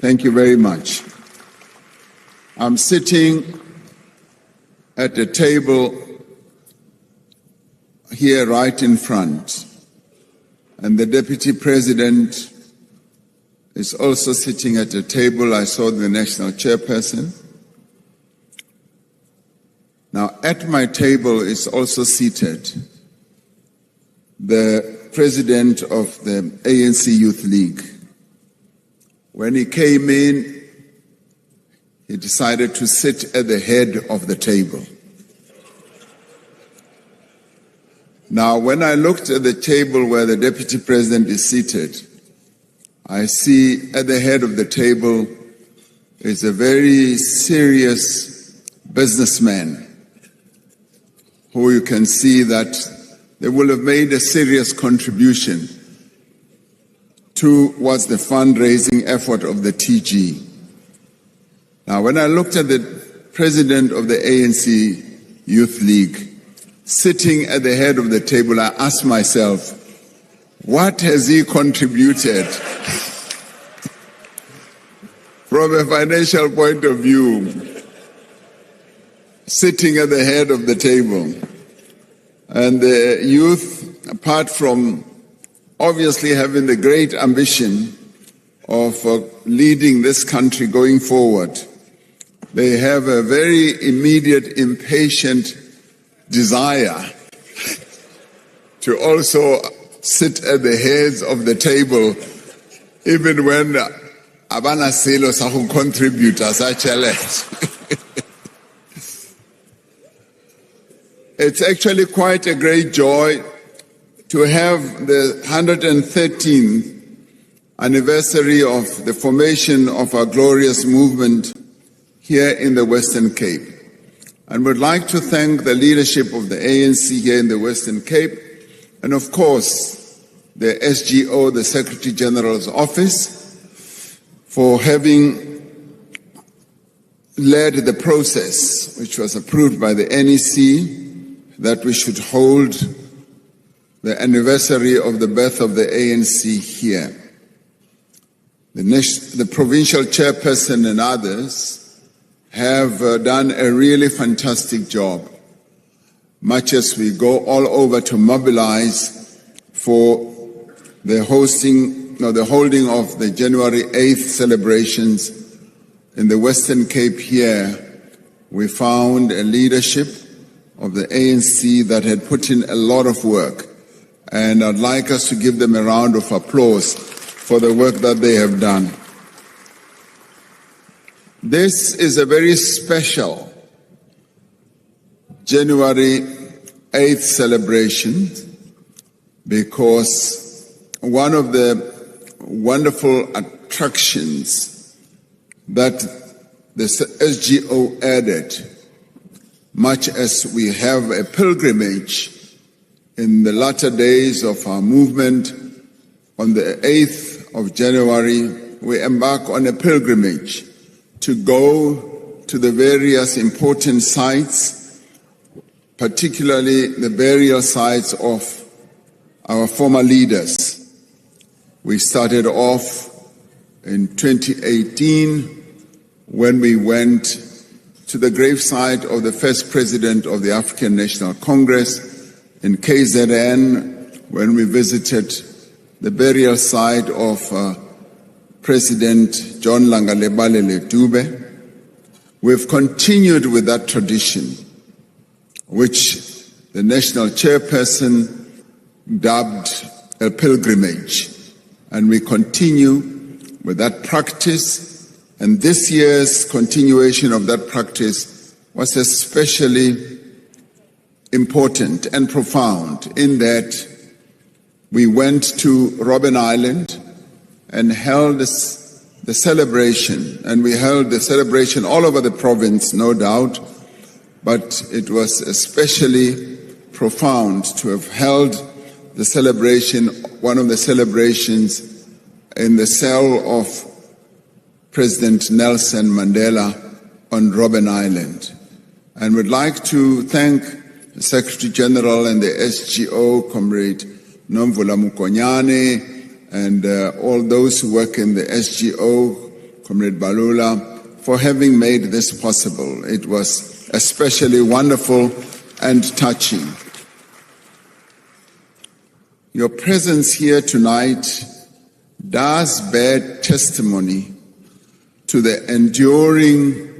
Thank you very much. I'm sitting at a table here right in front, and the Deputy President is also sitting at a table. I saw the National Chairperson. Now, at my table is also seated the President of the ANC Youth League. When he came in, he decided to sit at the head of the table. Now, when I looked at the table where the Deputy President is seated, I see at the head of the table is a very serious businessman who you can see that they will have made a serious contribution towards the fundraising effort of the TG. Now, when I looked at the President of the ANC Youth League sitting at the head of the table, I asked myself, what has he contributed from a financial point of view, sitting at the head of the table? And the youth, apart from obviously having the great ambition of leading this country going forward, they have a very immediate, impatient desire to also sit at the heads of the table, even when abana selo sa go contribute as a challenge. It's actually quite a great joy to have the 113th anniversary of the formation of our glorious movement here in the Western Cape. And would like to thank the leadership of the ANC here in the Western Cape, and of course the SGO, the Secretary General's office, for having led the process which was approved by the NEC that we should hold the anniversary of the birth of the ANC here. The provincial chairperson and others have done a really fantastic job, much as we go all over to mobilize for the holding of the January 8th celebrations in the Western Cape here. We found a leadership of the ANC that had put in a lot of work, and I'd like us to give them a round of applause for the work that they have done. This is a very special January 8th celebration because one of the wonderful attractions that the SGO added, much as we have a pilgrimage in the latter days of our movement, on the 8th of January, we embark on a pilgrimage to go to the various important sites, particularly the burial sites of our former leaders. We started off in 2018 when we went to the gravesite of the first president of the African National Congress in KZN, when we visited the burial site of President John Langalebale Dube. We've continued with that tradition, which the national chairperson dubbed a pilgrimage, and we continue with that practice. And this year's continuation of that practice was especially important and profound in that we went to Robben Island and held the celebration, and we held the celebration all over the province, no doubt, but it was especially profound to have held the celebration, one of the celebrations, in the cell of President Nelson Mandela on Robben Island. And would like to thank the Secretary General and the SGO, Comrade Nomvula Mukonyane, and all those who work in the SGO Comrade Balula, for having made this possible. It was especially wonderful and touching. Your presence here tonight does bear testimony to the enduring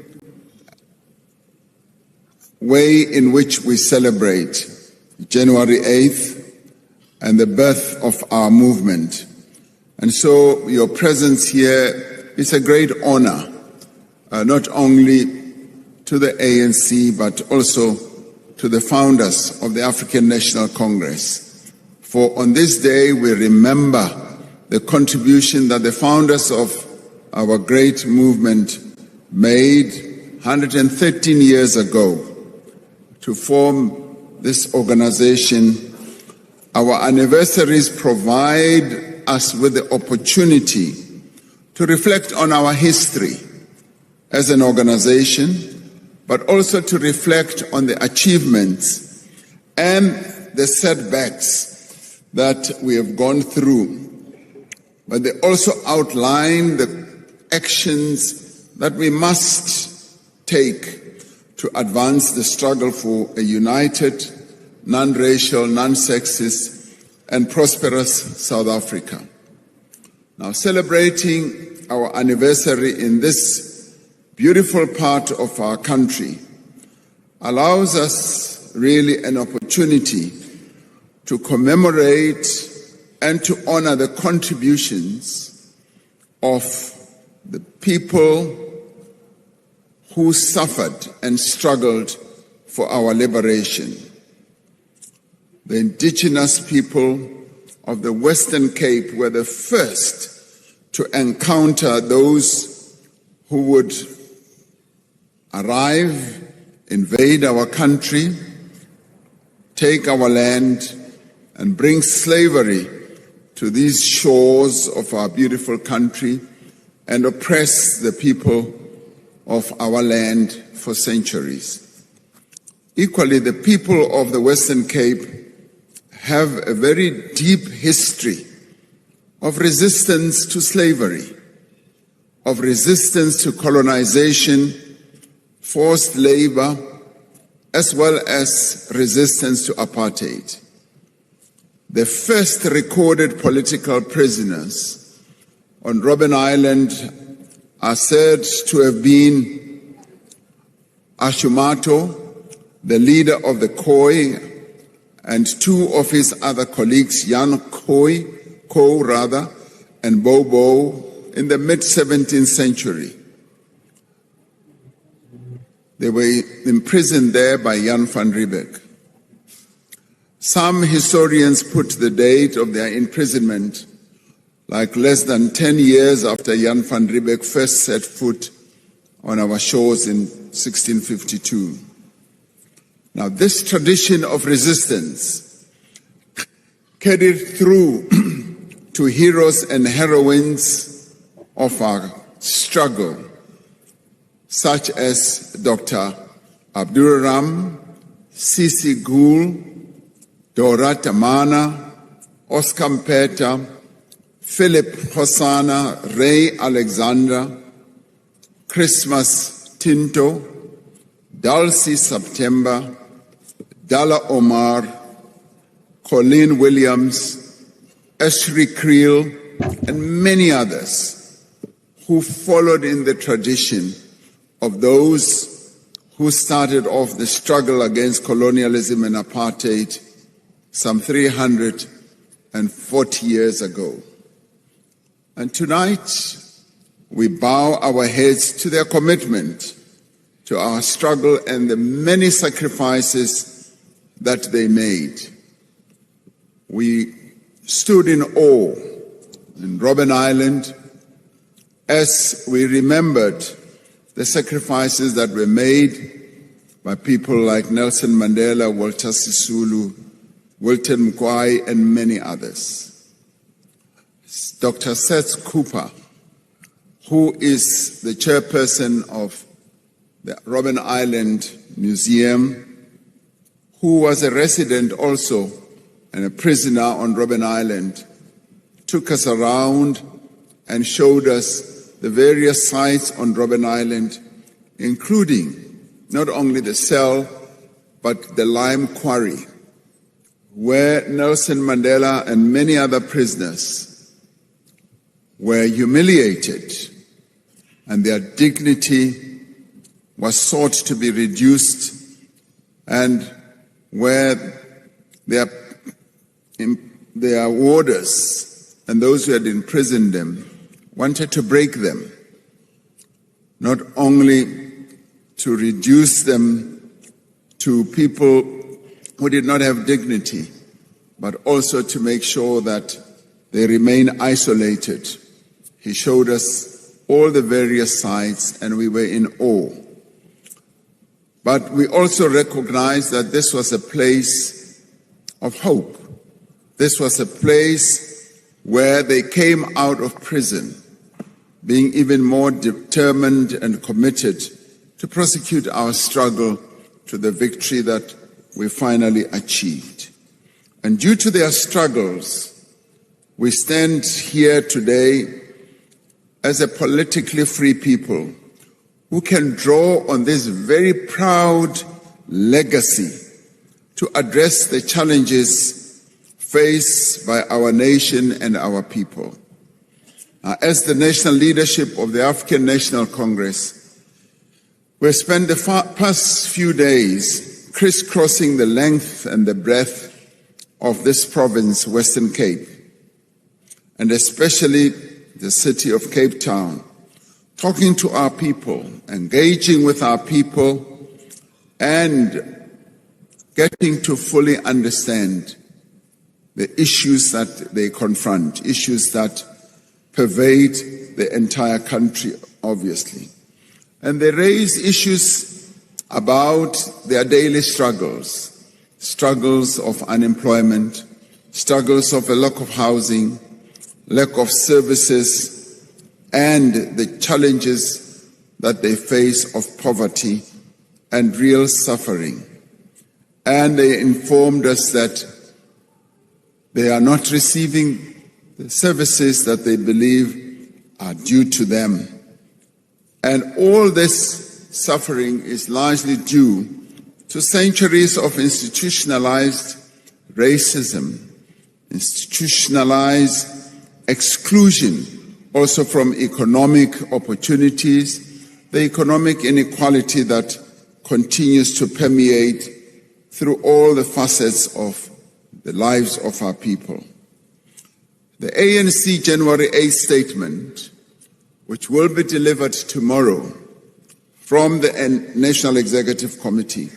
way in which we celebrate January 8th and the birth of our movement. And so your presence here is a great honor, not only to the ANC, but also to the founders of the African National Congress. For on this day, we remember the contribution that the founders of our great movement made 113 years ago to form this organization. Our anniversaries provide us with the opportunity to reflect on our history as an organization, but also to reflect on the achievements and the setbacks that we have gone through. But they also outline the actions that we must take to advance the struggle for a united, non-racial, non-sexist, and prosperous South Africa. Now, celebrating our anniversary in this beautiful part of our country allows us really an opportunity to commemorate and to honor the contributions of the people who suffered and struggled for our liberation. The indigenous people of the Western Cape were the first to encounter those who would arrive, invade our country, take our land, and bring slavery to these shores of our beautiful country and oppress the people of our land for centuries. Equally, the people of the Western Cape have a very deep history of resistance to slavery, of resistance to colonization, forced labor, as well as resistance to apartheid. The first recorded political prisoners on Robben Island are said to have been Ashumato, the leader of the Khoi, and two of his other colleagues, Jan Kho, and Bobo, in the mid-17th century. They were imprisoned there by Jan van Riebeeck. Some historians put the date of their imprisonment like less than 10 years after Jan van Riebeeck first set foot on our shores in 1652. Now, this tradition of resistance carried through to heroes and heroines of our struggle, such as Dr. Abdul Ram, Sisi Gool, Dora Tamana, Oscar Mpeta, Philip Hosanna, Ray Alexander, Christmas Tinto, Dulcie September, Dalla Omar, Colleen Williams, Ashri Creel, and many others who followed in the tradition of those who started off the struggle against colonialism and apartheid some 340 years ago. And tonight, we bow our heads to their commitment to our struggle and the many sacrifices that they made. We stood in awe in Robben Island as we remembered the sacrifices that were made by people like Nelson Mandela, Walter Sisulu, Wilton Mkwai, and many others. Dr. Seth Cooper, who is the chairperson of the Robben Island Museum, who was a resident also and a prisoner on Robben Island, took us around and showed us the various sites on Robben Island, including not only the cell, but the lime quarry, where Nelson Mandela and many other prisoners were humiliated and their dignity was sought to be reduced, and where their warders and those who had imprisoned them wanted to break them, not only to reduce them to people who did not have dignity, but also to make sure that they remain isolated. He showed us all the various sites, and we were in awe. But we also recognized that this was a place of hope. This was a place where they came out of prison being even more determined and committed to prosecute our struggle to the victory that we finally achieved. And due to their struggles, we stand here today as a politically free people who can draw on this very proud legacy to address the challenges faced by our nation and our people. As the national leadership of the African National Congress, we spent the past few days crisscrossing the length and the breadth of this province, Western Cape, and especially the city of Cape Town, talking to our people, engaging with our people, and getting to fully understand the issues that they confront, issues that pervade the entire country, obviously. And they raise issues about their daily struggles, struggles of unemployment, struggles of a lack of housing, lack of services, and the challenges that they face of poverty and real suffering. And they informed us that they are not receiving the services that they believe are due to them. And all this suffering is largely due to centuries of institutionalized racism, institutionalized exclusion, also from economic opportunities, the economic inequality that continues to permeate through all the facets of the lives of our people. The ANC January 8th statement, which will be delivered tomorrow from the National Executive Committee,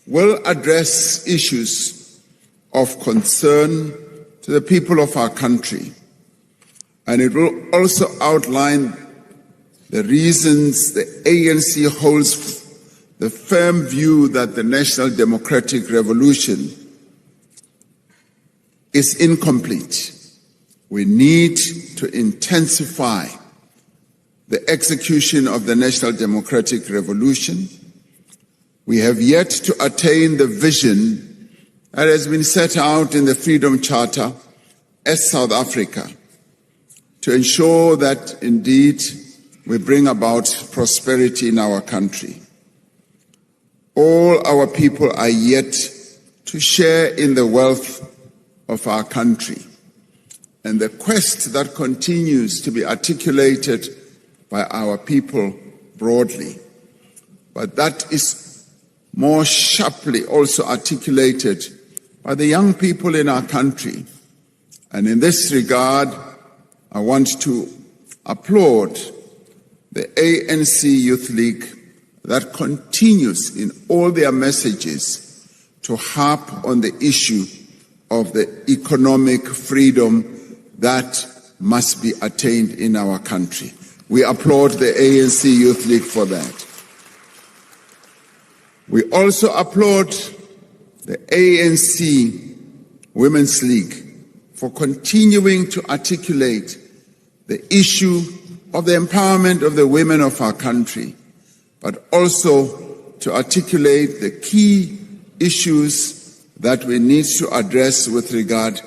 will address issues of concern to the people of our country. And it will also outline the reasons the ANC holds the firm view that the National Democratic Revolution is incomplete. We need to intensify the execution of the National Democratic Revolution. We have yet to attain the vision that has been set out in the Freedom Charter as South Africa, to ensure that indeed we bring about prosperity in our country. All our people are yet to share in the wealth of our country, and the quest that continues to be articulated by our people broadly, but that is more sharply also articulated by the young people in our country. And in this regard, I want to applaud the ANC Youth League that continues in all their messages to harp on the issue of the economic freedom that must be attained in our country. We applaud the ANC Youth League for that. We also applaud the ANC Women's League for continuing to articulate the issue of the empowerment of the women of our country, but also to articulate the key issues that we need to address with regard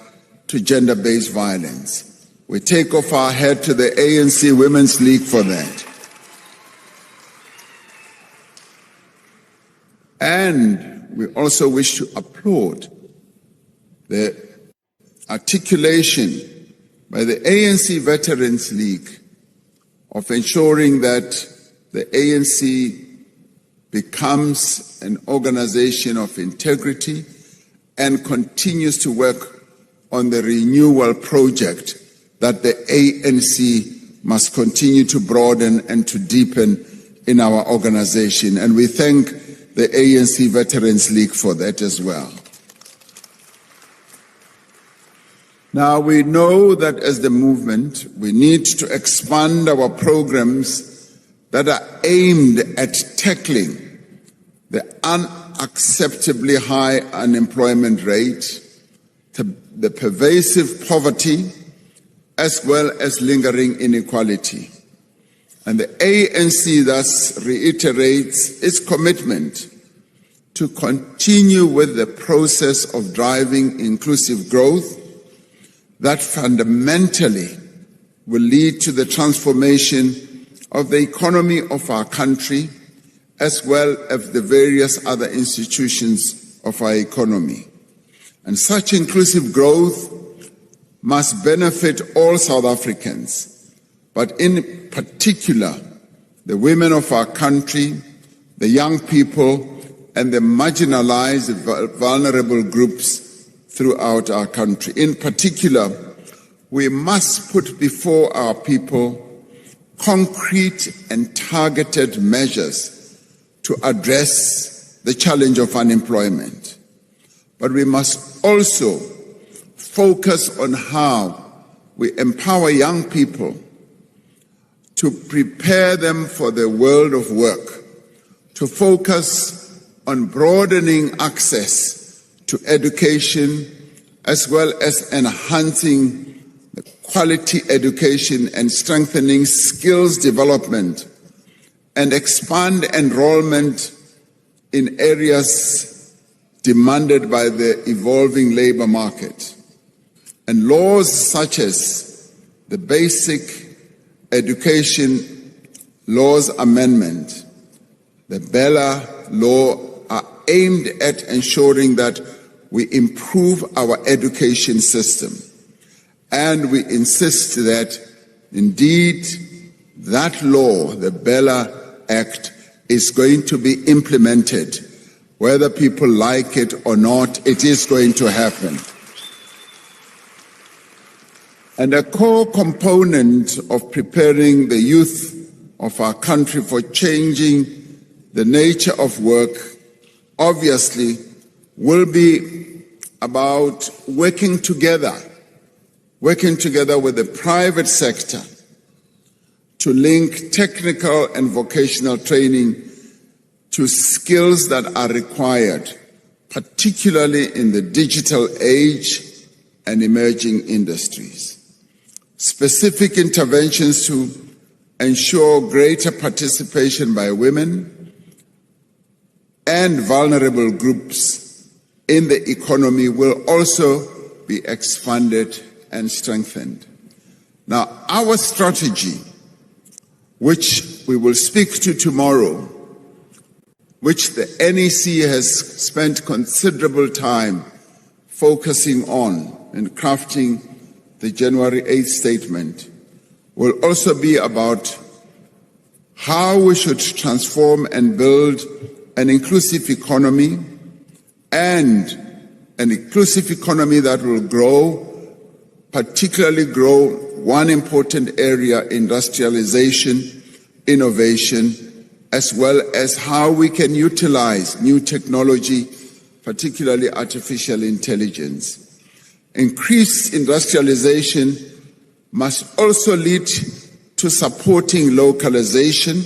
to gender-based violence. We take off our hat to the ANC Women's League for that. And we also wish to applaud the articulation by the ANC Veterans League of ensuring that the ANC becomes an organization of integrity and continues to work on the renewal project that the ANC must continue to broaden and to deepen in our organization. And we thank the ANC Veterans League for that as well. Now, we know that as the movement, we need to expand our programs that are aimed at tackling the unacceptably high unemployment rate, the pervasive poverty, as well as lingering inequality. And the ANC thus reiterates its commitment to continue with the process of driving inclusive growth that fundamentally will lead to the transformation of the economy of our country, as well as the various other institutions of our economy. And such inclusive growth must benefit all South Africans, but in particular, the women of our country, the young people, and the marginalized, vulnerable groups throughout our country. In particular, we must put before our people concrete and targeted measures to address the challenge of unemployment. But we must also focus on how we empower young people to prepare them for the world of work, to focus on broadening access to education, as well as enhancing the quality education and strengthening skills development, and expand enrollment in areas demanded by the evolving labor market. And laws such as the Basic Education Laws Amendment, the Gala law, are aimed at ensuring that we improve our education system. And we insist that indeed that law, the Gala Act, is going to be implemented. Whether people like it or not, it is going to happen. And a core component of preparing the youth of our country for changing the nature of work, obviously, will be about working together with the private sector to link technical and vocational training to skills that are required, particularly in the digital age and emerging industries. Specific interventions to ensure greater participation by women and vulnerable groups in the economy will also be expanded and strengthened. Now, our strategy, which we will speak to tomorrow, which the NEC has spent considerable time focusing on and crafting the January 8th statement, will also be about how we should transform and build an inclusive economy, and an inclusive economy that will grow, particularly grow one important area, industrialization, innovation, as well as how we can utilize new technology, particularly artificial intelligence. Increased industrialization must also lead to supporting localization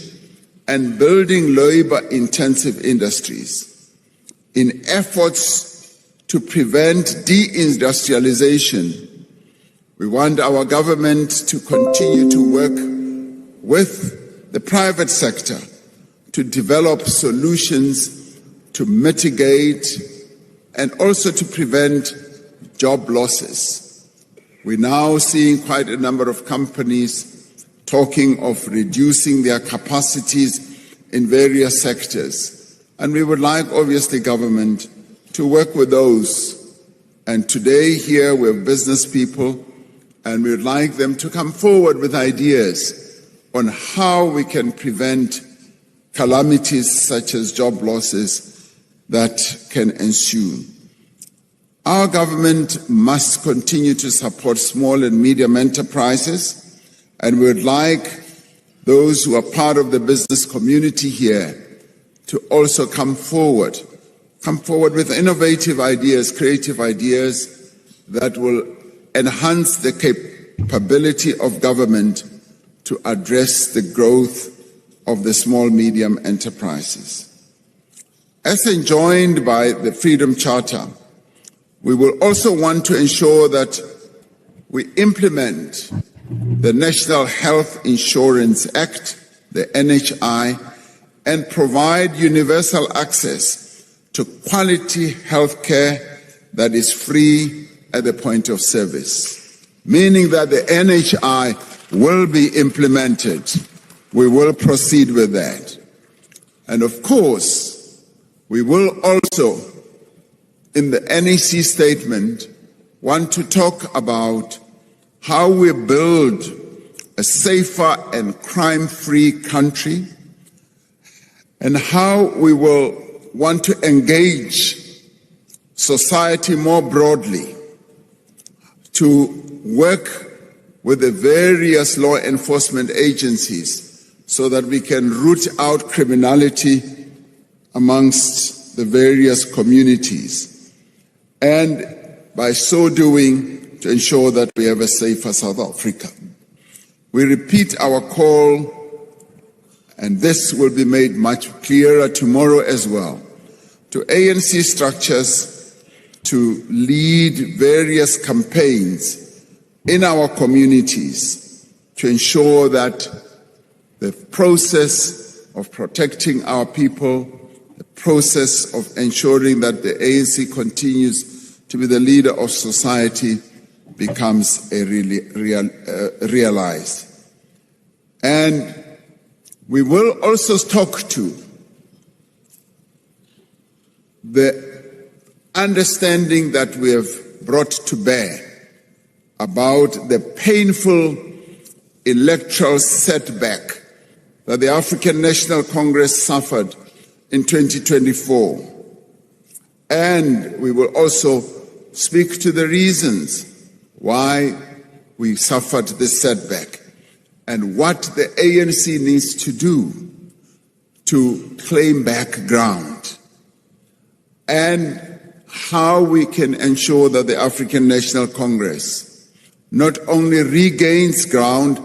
and building labor-intensive industries. In efforts to prevent deindustrialization, we want our government to continue to work with the private sector to develop solutions to mitigate and also to prevent job losses. We're now seeing quite a number of companies talking of reducing their capacities in various sectors. And we would like, obviously, government to work with those. And today here we have business people, and we would like them to come forward with ideas on how we can prevent calamities such as job losses that can ensue. Our government must continue to support small and medium enterprises, and we would like those who are part of the business community here to also come forward with innovative ideas, creative ideas that will enhance the capability of government to address the growth of the small, medium enterprises. As enjoined by the Freedom Charter, we will also want to ensure that we implement the National Health Insurance Act, the NHI, and provide universal access to quality health care that is free at the point of service, meaning that the NHI will be implemented. We will proceed with that. And of course, we will also, in the NEC statement, want to talk about how we build a safer and crime-free country, and how we will want to engage society more broadly to work with the various law enforcement agencies so that we can root out criminality amongst the various communities, and by so doing to ensure that we have a safer South Africa. We repeat our call, and this will be made much clearer tomorrow as well, to ANC structures to lead various campaigns in our communities to ensure that the process of protecting our people, the process of ensuring that the ANC continues to be the leader of society becomes realized. And we will also talk to the understanding that we have brought to bear about the painful electoral setback that the African National Congress suffered in 2024. And we will also speak to the reasons why we suffered this setback and what the ANC needs to do to claim back ground, and how we can ensure that the African National Congress not only regains ground,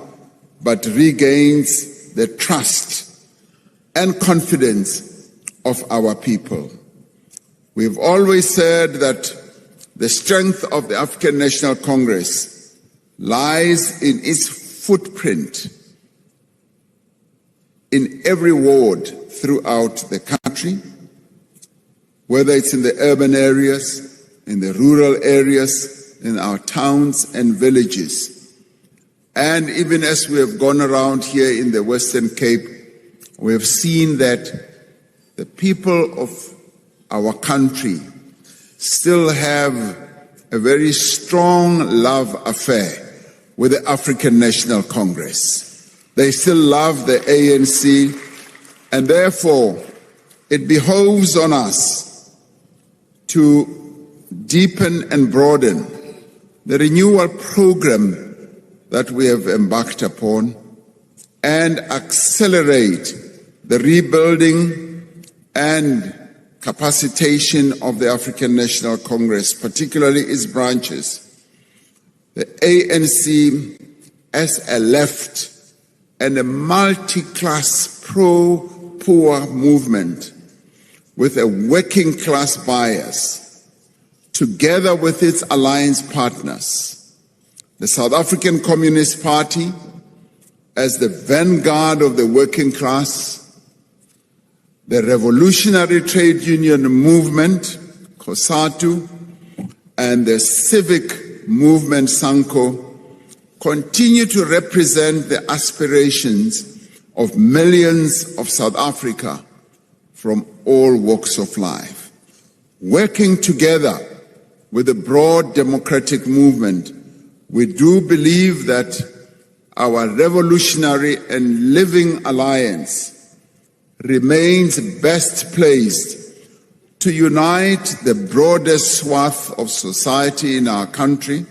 but regains the trust and confidence of our people. We've always said that the strength of the African National Congress lies in its footprint in every ward throughout the country, whether it's in the urban areas, in the rural areas, in our towns and villages. And even as we have gone around here in the Western Cape, we have seen that the people of our country still have a very strong love affair with the African National Congress. They still love the ANC, and therefore it behoves on us to deepen and broaden the renewal program that we have embarked upon and accelerate the rebuilding and capacitation of the African National Congress, particularly its branches. The ANC as a left and a multi-class pro-poor movement with a working class bias, together with its alliance partners, the South African Communist Party as the vanguard of the working class, the Revolutionary Trade Union Movement, COSATU, and the Civic movement, SANCO, continue to represent the aspirations of millions of South Africa from all walks of life. Working together with the broad democratic movement, we do believe that our revolutionary and living alliance remains best placed to unite the broadest swath of society in our country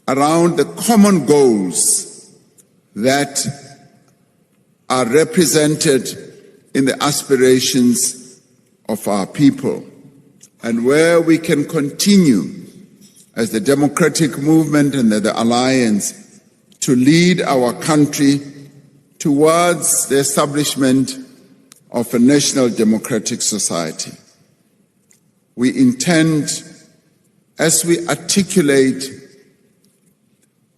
around the common goals that are represented in the aspirations of our people, and where we can continue as the democratic movement and the alliance to lead our country towards the establishment of a national democratic society. We intend, as we articulate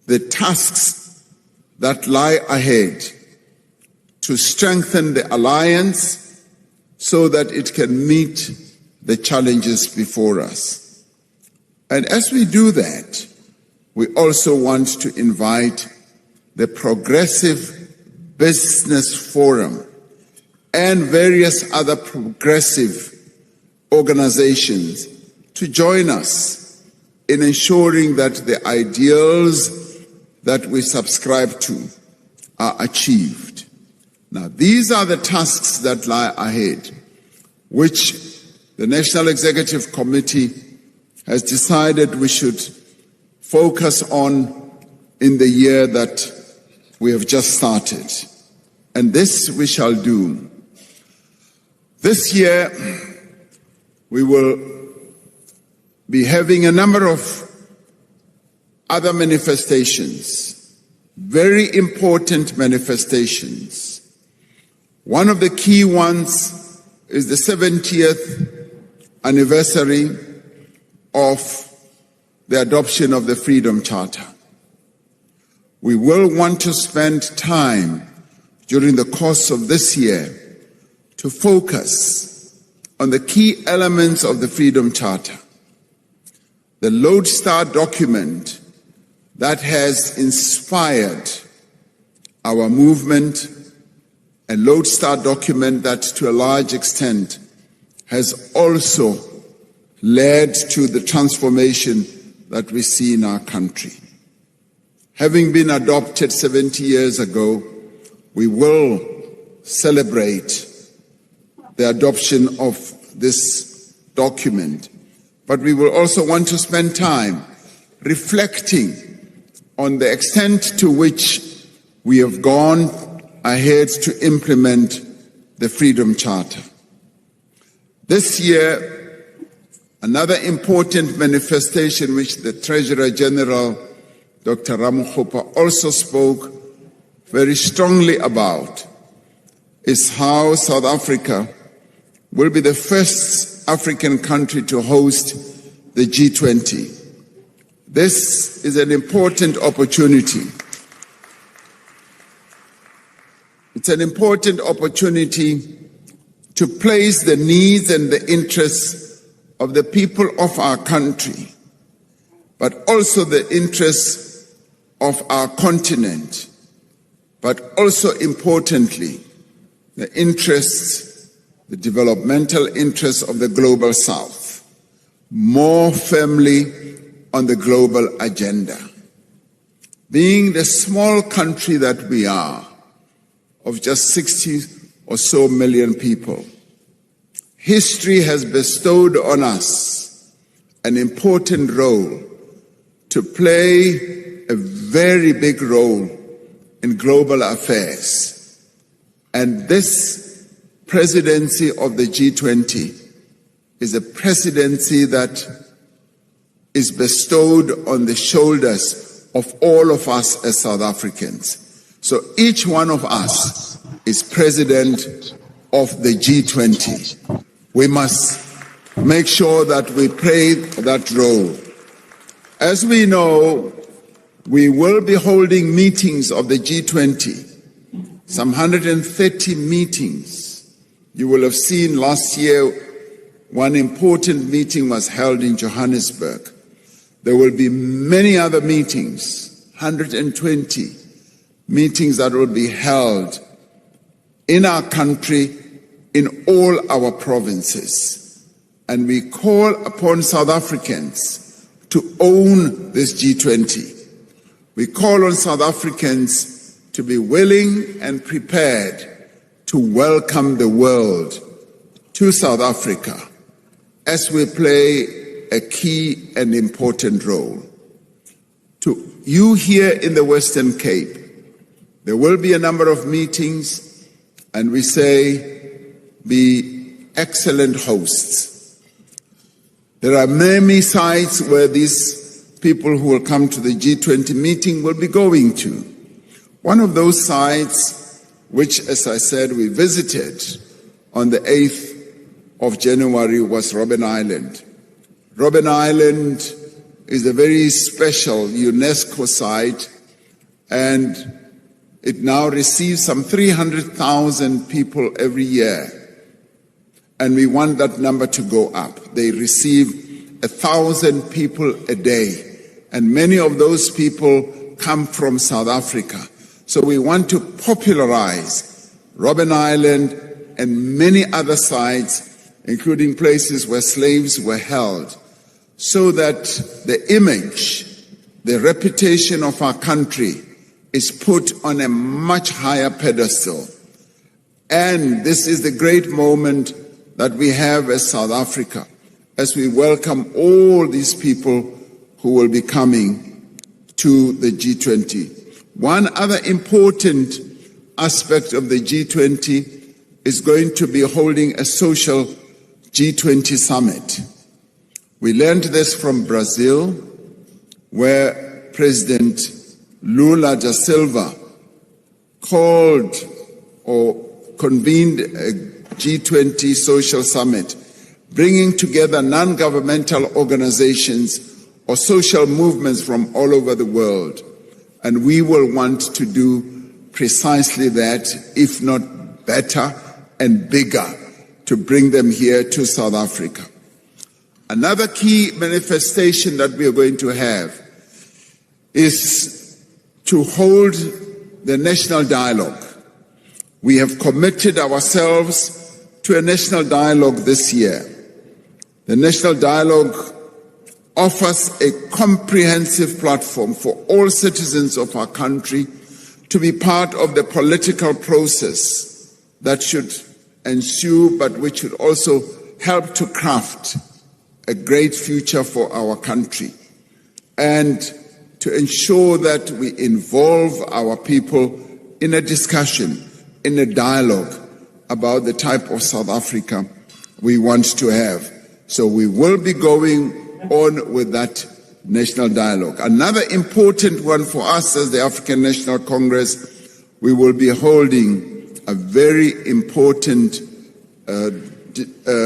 the tasks that lie ahead, to strengthen the alliance so that it can meet the challenges before us. And as we do that, we also want to invite the Progressive Business Forum and various other progressive organizations to join us in ensuring that the ideals that we subscribe to are achieved. Now, these are the tasks that lie ahead, which the National Executive Committee has decided we should focus on in the year that we have just started. And this we shall do. This year, we will be having a number of other manifestations, very important manifestations. One of the key ones is the 70th anniversary of the adoption of the Freedom Charter. We will want to spend time during the course of this year to focus on the key elements of the Freedom Charter, the lodestar document that has inspired our movement, a lodestar document that to a large extent has also led to the transformation that we see in our country. Having been adopted 70 years ago, we will celebrate the adoption of this document, but we will also want to spend time reflecting on the extent to which we have gone ahead to implement the Freedom Charter. This year, another important manifestation which the Treasurer General, Dr. Ramaphosa, also spoke very strongly about is how South Africa will be the first African country to host the G20. This is an important opportunity. It's an important opportunity to place the needs and the interests of the people of our country, but also the interests of our continent, but also importantly, the interests, the developmental interests of the global South, more firmly on the global agenda. Being the small country that we are, of just 60 or so million people, history has bestowed on us an important role to play a very big role in global affairs. And this presidency of the G20 is a presidency that is bestowed on the shoulders of all of us as South Africans. So each one of us is president of the G20. We must make sure that we play that role. As we know, we will be holding meetings of the G20, some 130 meetings. You will have seen last year one important meeting was held in Johannesburg. There will be many other meetings, 120 meetings that will be held in our country, in all our provinces. And we call upon South Africans to own this G20. We call on South Africans to be willing and prepared to welcome the world to South Africa as we play a key and important role. To you here in the Western Cape, there will be a number of meetings, and we say, be excellent hosts. There are many sites where these people who will come to the G20 meeting will be going to. One of those sites, which, as I said, we visited on the 8th of January, was Robben Island. Robben Island is a very special UNESCO site, and it now receives some 300,000 people every year. And we want that number to go up. They receive 1,000 people a day. And many of those people come from South Africa. So we want to popularize Robben Island and many other sites, including places where slaves were held, so that the image, the reputation of our country is put on a much higher pedestal. And this is the great moment that we have as South Africa, as we welcome all these people who will be coming to the G20. One other important aspect of the G20 is going to be holding a social G20 summit. We learned this from Brazil, where President Lula da Silva called or convened a G20 social summit, bringing together non-governmental organizations or social movements from all over the world. And we will want to do precisely that, if not better and bigger, to bring them here to South Africa. Another key manifestation that we are going to have is to hold the national dialogue. We have committed ourselves to a national dialogue this year. The national dialogue offers a comprehensive platform for all citizens of our country to be part of the political process that should ensue, but which should also help to craft a great future for our country, and to ensure that we involve our people in a discussion, in a dialogue about the type of South Africa we want to have. So we will be going on with that national dialogue. Another important one for us as the African National Congress, we will be holding a very important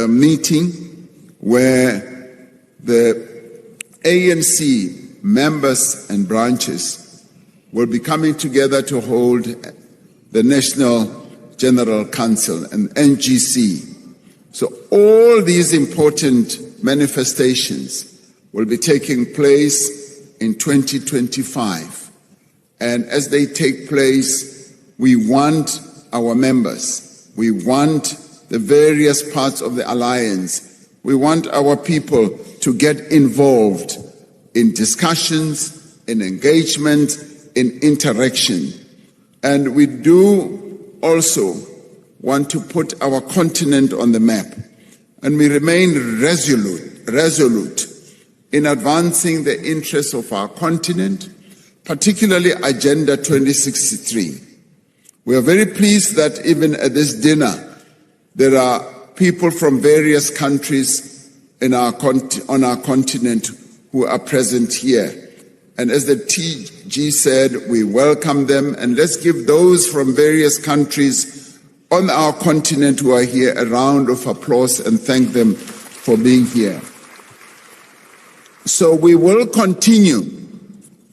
meeting where the ANC members and branches will be coming together to hold the National General Council, and NGC. So all these important manifestations will be taking place in 2025. And as they take place, we want our members, we want the various parts of the alliance, we want our people to get involved in discussions, in engagement, in interaction. And we do also want to put our continent on the map. And we remain resolute in advancing the interests of our continent, particularly Agenda 2063. We are very pleased that even at this dinner, there are people from various countries on our continent who are present here. And as the TG said, we welcome them, and let's give those from various countries on our continent who are here a round of applause and thank them for being here. So we will continue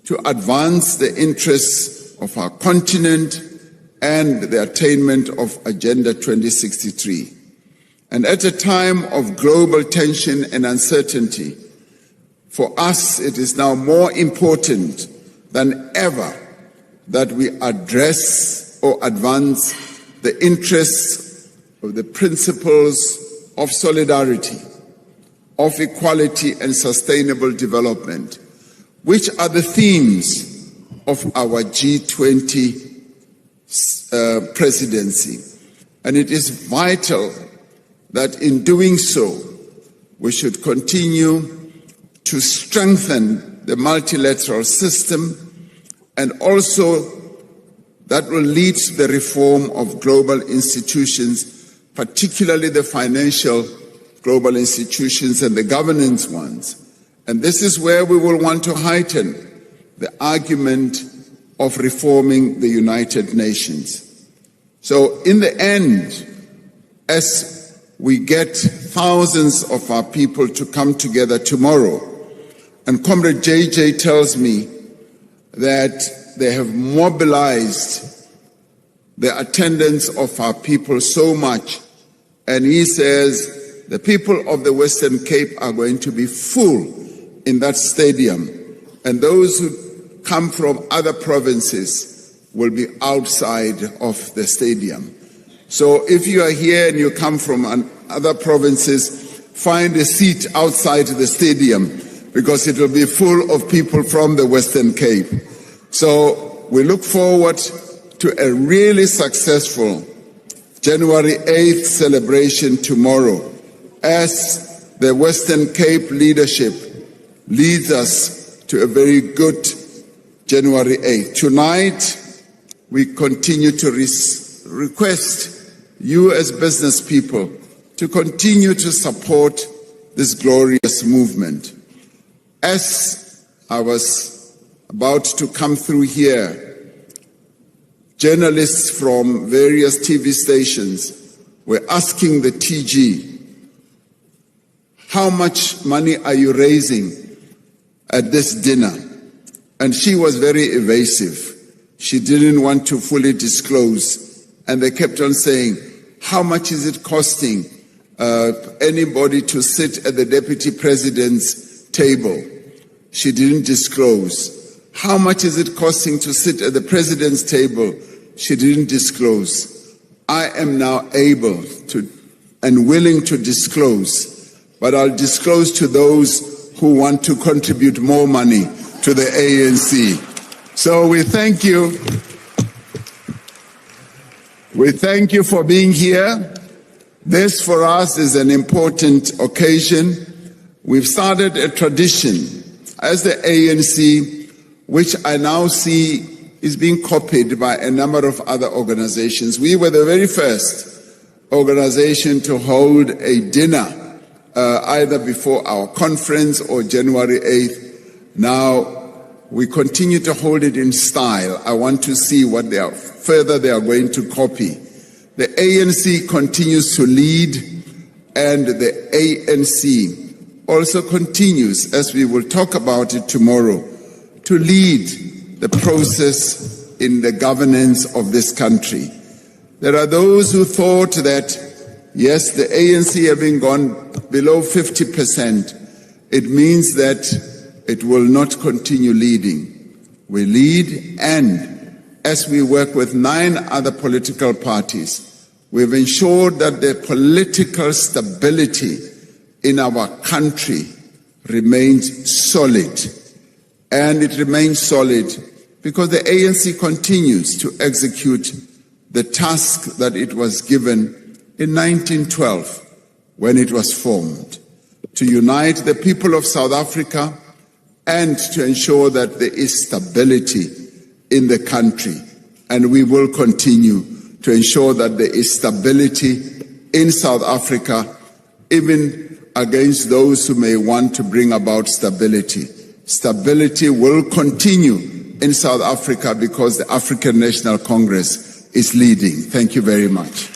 to advance the interests of our continent and the attainment of Agenda 2063. And at a time of global tension and uncertainty, For us, it is now more important than ever that we address or advance the interests of the principles of solidarity, of equality and sustainable development, which are the themes of our G20 presidency. And it is vital that in doing so, we should continue to strengthen the multilateral system, and also that will lead to the reform of global institutions, particularly the financial global institutions and the governance ones. And this is where we will want to heighten the argument of reforming the United Nations. So in the end, as we get thousands of our people to come together tomorrow, and Comrade JJ tells me that they have mobilized the attendance of our people so much, and he says the people of the Western Cape are going to be full in that stadium, and those who come from other provinces will be outside of the stadium. So if you are here and you come from other provinces, find a seat outside the stadium, because it will be full of people from the Western Cape. So we look forward to a really successful January 8th celebration tomorrow, as the Western Cape leadership leads us to a very good January 8th. Tonight, we continue to request you as business people to continue to support this glorious movement. As I was about to come through here, journalists from various TV stations were asking the TG, how much money are you raising at this dinner? And she was very evasive. She didn't want to fully disclose. And they kept on saying, how much is it costing anybody to sit at the Deputy President's table? She didn't disclose. How much is it costing to sit at the President's table? She didn't disclose. I am now able to and willing to disclose, but I'll disclose to those who want to contribute more money to the ANC. So we thank you. We thank you for being here. This for us is an important occasion. We've started a tradition as the ANC, which I now see is being copied by a number of other organizations. We were the very first organization to hold a dinner either before our conference or January 8th. Now we continue to hold it in style. I want to see what they are going to copy. The ANC continues to lead, and the ANC also continues, as we will talk about it tomorrow, to lead the process in the governance of this country. There are those who thought that, yes, the ANC having gone below 50%, it means that it will not continue leading. We lead, and as we work with 9 other political parties, we've ensured that the political stability in our country remains solid. And it remains solid because the ANC continues to execute the task that it was given in 1912 when it was formed, to unite the people of South Africa and to ensure that there is stability in the country. And we will continue to ensure that there is stability in South Africa, even against those who may want to bring about stability. Stability will continue in South Africa because the African National Congress is leading. Thank you very much.